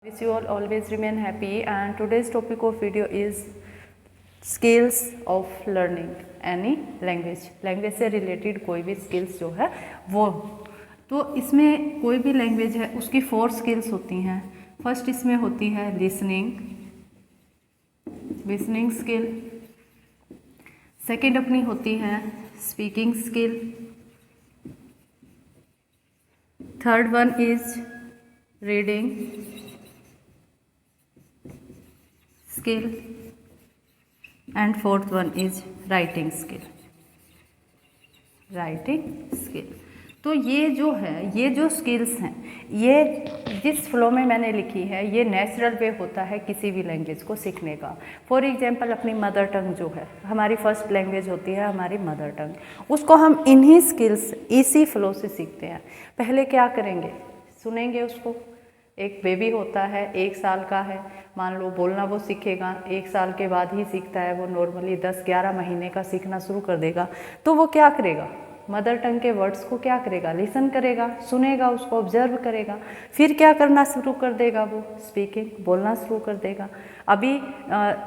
Wish you all always remain happy, and today's topic of video is skills of learning any language. Language से related कोई भी skills जो है वो, तो इसमें कोई भी लैंग्वेज है उसकी 4 स्किल्स होती हैं। फर्स्ट इसमें होती है लिसनिंग स्किल। सेकंड अपनी होती है speaking skill. Third one is reading skill and fourth one is writing skill. तो ये जो है, ये जो स्किल्स हैं, ये जिस फ्लो में मैंने लिखी है, ये नेचुरल वे होता है किसी भी लैंग्वेज को सीखने का। फॉर एग्जांपल अपनी मदर टंग जो है, हमारी फर्स्ट लैंग्वेज होती है हमारी मदर टंग, उसको हम इन्हीं स्किल्स इसी फ्लो से सीखते हैं। पहले क्या करेंगे, सुनेंगे उसको। एक बेबी होता है 1 साल का है, मान लो बोलना वो सीखेगा, 1 साल के बाद ही सीखता है, वो नॉर्मली 10-11 महीने का सीखना शुरू कर देगा। तो वो क्या करेगा, मदर टंग के वर्ड्स को क्या करेगा, लिसन करेगा, सुनेगा, उसको ऑब्जर्व करेगा, फिर क्या करना शुरू कर देगा, वो स्पीकिंग, बोलना शुरू कर देगा। अभी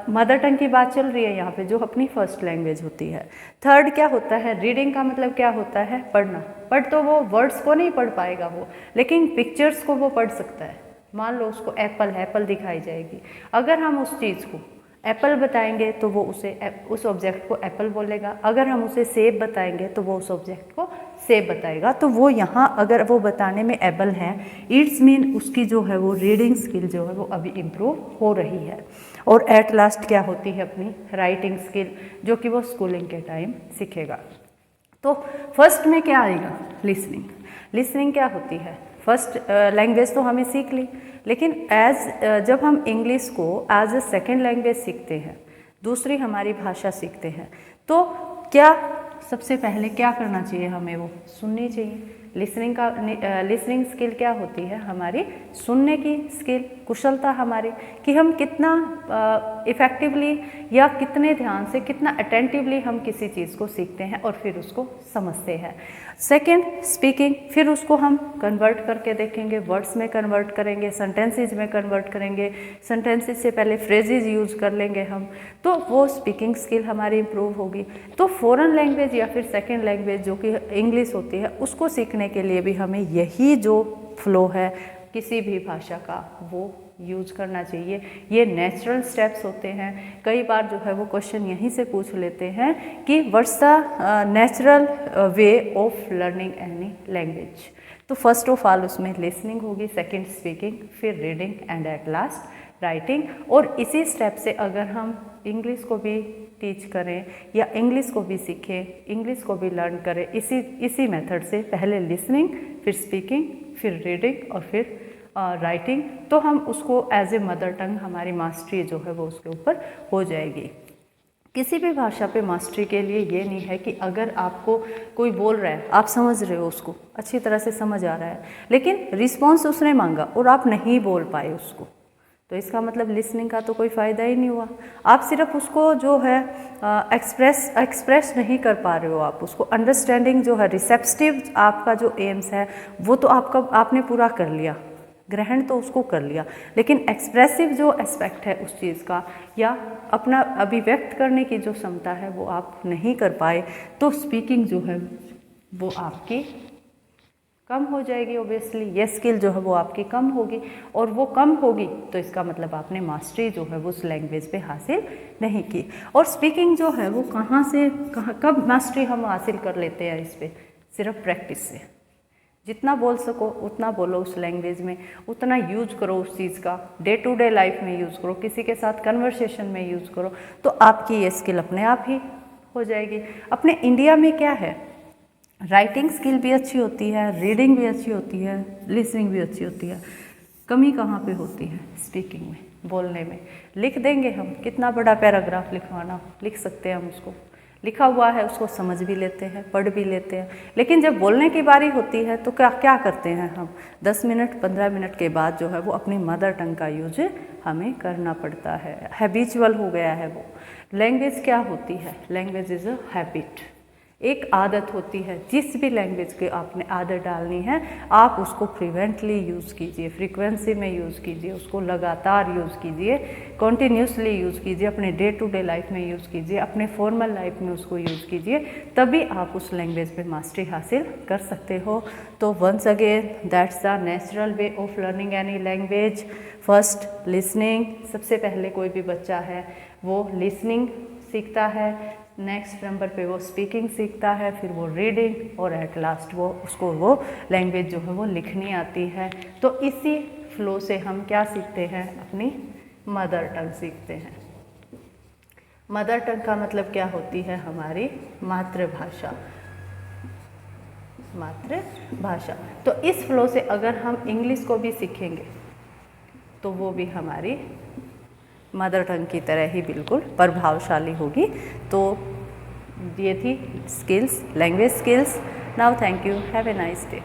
मदर टंग की बात चल रही है यहाँ पे, जो अपनी फर्स्ट लैंग्वेज होती है। थर्ड क्या होता है, रीडिंग का मतलब क्या होता है, पढ़ना। पढ़ तो वो वर्ड्स को नहीं पढ़ पाएगा वो, लेकिन पिक्चर्स को वो पढ़ सकता है। मान लो उसको एप्पल दिखाई जाएगी, अगर हम उस चीज़ को एप्पल बताएंगे तो वो उस ऑब्जेक्ट को एप्पल बोलेगा। अगर हम उसे सेब बताएंगे तो वो उस ऑब्जेक्ट को सेब बताएगा। तो वो यहाँ अगर वो बताने में एबल है, इट्स मीन उसकी जो है वो रीडिंग स्किल जो है वो अभी इम्प्रूव हो रही है। और एट लास्ट क्या होती है अपनी राइटिंग स्किल, जो कि वो स्कूलिंग के टाइम सीखेगा। तो फर्स्ट में क्या आएगा, लिसनिंग क्या होती है। फर्स्ट लैंग्वेज तो हमें सीख ली, लेकिन जब हम इंग्लिश को एज अ सेकेंड लैंग्वेज सीखते हैं, दूसरी हमारी भाषा सीखते हैं, तो क्या सबसे पहले क्या करना चाहिए हमें, वो सुननी चाहिए। लिसनिंग स्किल क्या होती है, हमारी सुनने की स्किल, कुशलता हमारी, कि हम कितना इफ़ेक्टिवली या कितने ध्यान से, कितना अटेंटिवली हम किसी चीज़ को सीखते हैं और फिर उसको समझते हैं। सेकंड स्पीकिंग, फिर उसको हम कन्वर्ट करके देखेंगे, वर्ड्स में कन्वर्ट करेंगे, सेंटेंसेज में कन्वर्ट करेंगे, सेंटेंसेज से पहले फ्रेजेज यूज कर लेंगे हम, तो वो स्पीकिंग स्किल हमारी इम्प्रूव होगी। तो फॉरेन लैंग्वेज या फिर सेकेंड लैंग्वेज जो कि इंग्लिश होती है, उसको सीखने के लिए भी हमें यही जो फ्लो है किसी भी भाषा का, वो यूज करना चाहिए। ये नेचुरल स्टेप्स होते हैं। कई बार जो है वो क्वेश्चन यहीं से पूछ लेते हैं कि what's the natural way of learning any language. तो फर्स्ट ऑफ ऑल उसमें लिसनिंग होगी, सेकंड स्पीकिंग, फिर reading and at last writing. और इसी स्टेप से अगर हम इंग्लिश को भी टीच करें या इंग्लिश को भी सीखें, इंग्लिश को भी लर्न करें, इसी मेथड से, पहले लिसनिंग, फिर स्पीकिंग, फिर रीडिंग और फिर राइटिंग, तो हम उसको एज ए मदर टंग हमारी मास्टरी जो है वो उसके ऊपर हो जाएगी। किसी भी भाषा पे मास्टरी के लिए ये नहीं है कि अगर आपको कोई बोल रहा है, आप समझ रहे हो, उसको अच्छी तरह से समझ आ रहा है, लेकिन रिस्पॉन्स उसने मांगा और आप नहीं बोल पाए उसको, तो इसका मतलब लिसनिंग का तो कोई फ़ायदा ही नहीं हुआ। आप सिर्फ उसको जो है एक्सप्रेस नहीं कर पा रहे हो, आप उसको अंडरस्टैंडिंग जो है, रिसेप्टिव आपका जो एम्स है वो तो आपने पूरा कर लिया, ग्रहण तो उसको कर लिया, लेकिन एक्सप्रेसिव जो एस्पेक्ट है उस चीज़ का या अपना अभिव्यक्त करने की जो क्षमता है वो आप नहीं कर पाए, तो स्पीकिंग जो है वो आपकी कम हो जाएगी। ओबियसली ये स्किल जो है वो आपकी कम होगी, और वो कम होगी तो इसका मतलब आपने मास्टरी जो है वो उस लैंग्वेज पे हासिल नहीं की। और स्पीकिंग जो है वो कब मास्टरी हम हासिल कर लेते हैं इस पर, सिर्फ प्रैक्टिस से। जितना बोल सको उतना बोलो उस लैंग्वेज में, उतना यूज करो उस चीज़ का, डे टू डे लाइफ में यूज़ करो, किसी के साथ कन्वर्सेशन में यूज़ करो, तो आपकी ये स्किल अपने आप ही हो जाएगी। अपने इंडिया में क्या है, राइटिंग स्किल भी अच्छी होती है, रीडिंग भी अच्छी होती है, लिसनिंग भी अच्छी होती है। कमी कहाँ पे होती है, स्पीकिंग में, बोलने में। लिख देंगे हम, कितना बड़ा पैराग्राफ लिखवाना, लिख सकते हैं हम, उसको लिखा हुआ है उसको समझ भी लेते हैं, पढ़ भी लेते हैं, लेकिन जब बोलने की बारी होती है तो क्या करते हैं हम, 10 मिनट 15 मिनट के बाद जो है वो अपनी मदर टंग का यूज हमें करना पड़ता है, हैबिचुअल हो गया है वो। लैंग्वेज क्या होती है, लैंग्वेज इज़ अ हैबिट, एक आदत होती है, जिस भी लैंग्वेज की आपने आदत डालनी है आप उसको फ्रीक्वेंटली यूज़ कीजिए, फ्रीक्वेंसी में यूज़ कीजिए, उसको लगातार यूज़ कीजिए, कॉन्टीन्यूसली यूज़ कीजिए, अपने डे टू डे लाइफ में यूज़ कीजिए, अपने फॉर्मल लाइफ में उसको यूज़ कीजिए, तभी आप उस लैंग्वेज पे मास्टरी हासिल कर सकते हो। तो once again that's the natural way of learning any language. First listening, सबसे पहले कोई भी बच्चा है वो लिसनिंग सीखता है, नेक्स्ट नंबर पे वो स्पीकिंग सीखता है, फिर वो रीडिंग, और एट लास्ट उसको वो लैंग्वेज जो है वो लिखनी आती है। तो इसी फ्लो से हम क्या सीखते हैं, अपनी मदर टंग सीखते हैं। मदर टंग का मतलब क्या होती है, हमारी मातृभाषा, मातृभाषा। तो इस फ्लो से अगर हम इंग्लिश को भी सीखेंगे तो वो भी हमारी मदर टंग की तरह ही बिल्कुल प्रभावशाली होगी। तो ये थी skills, language skills. Now thank you, have a nice day.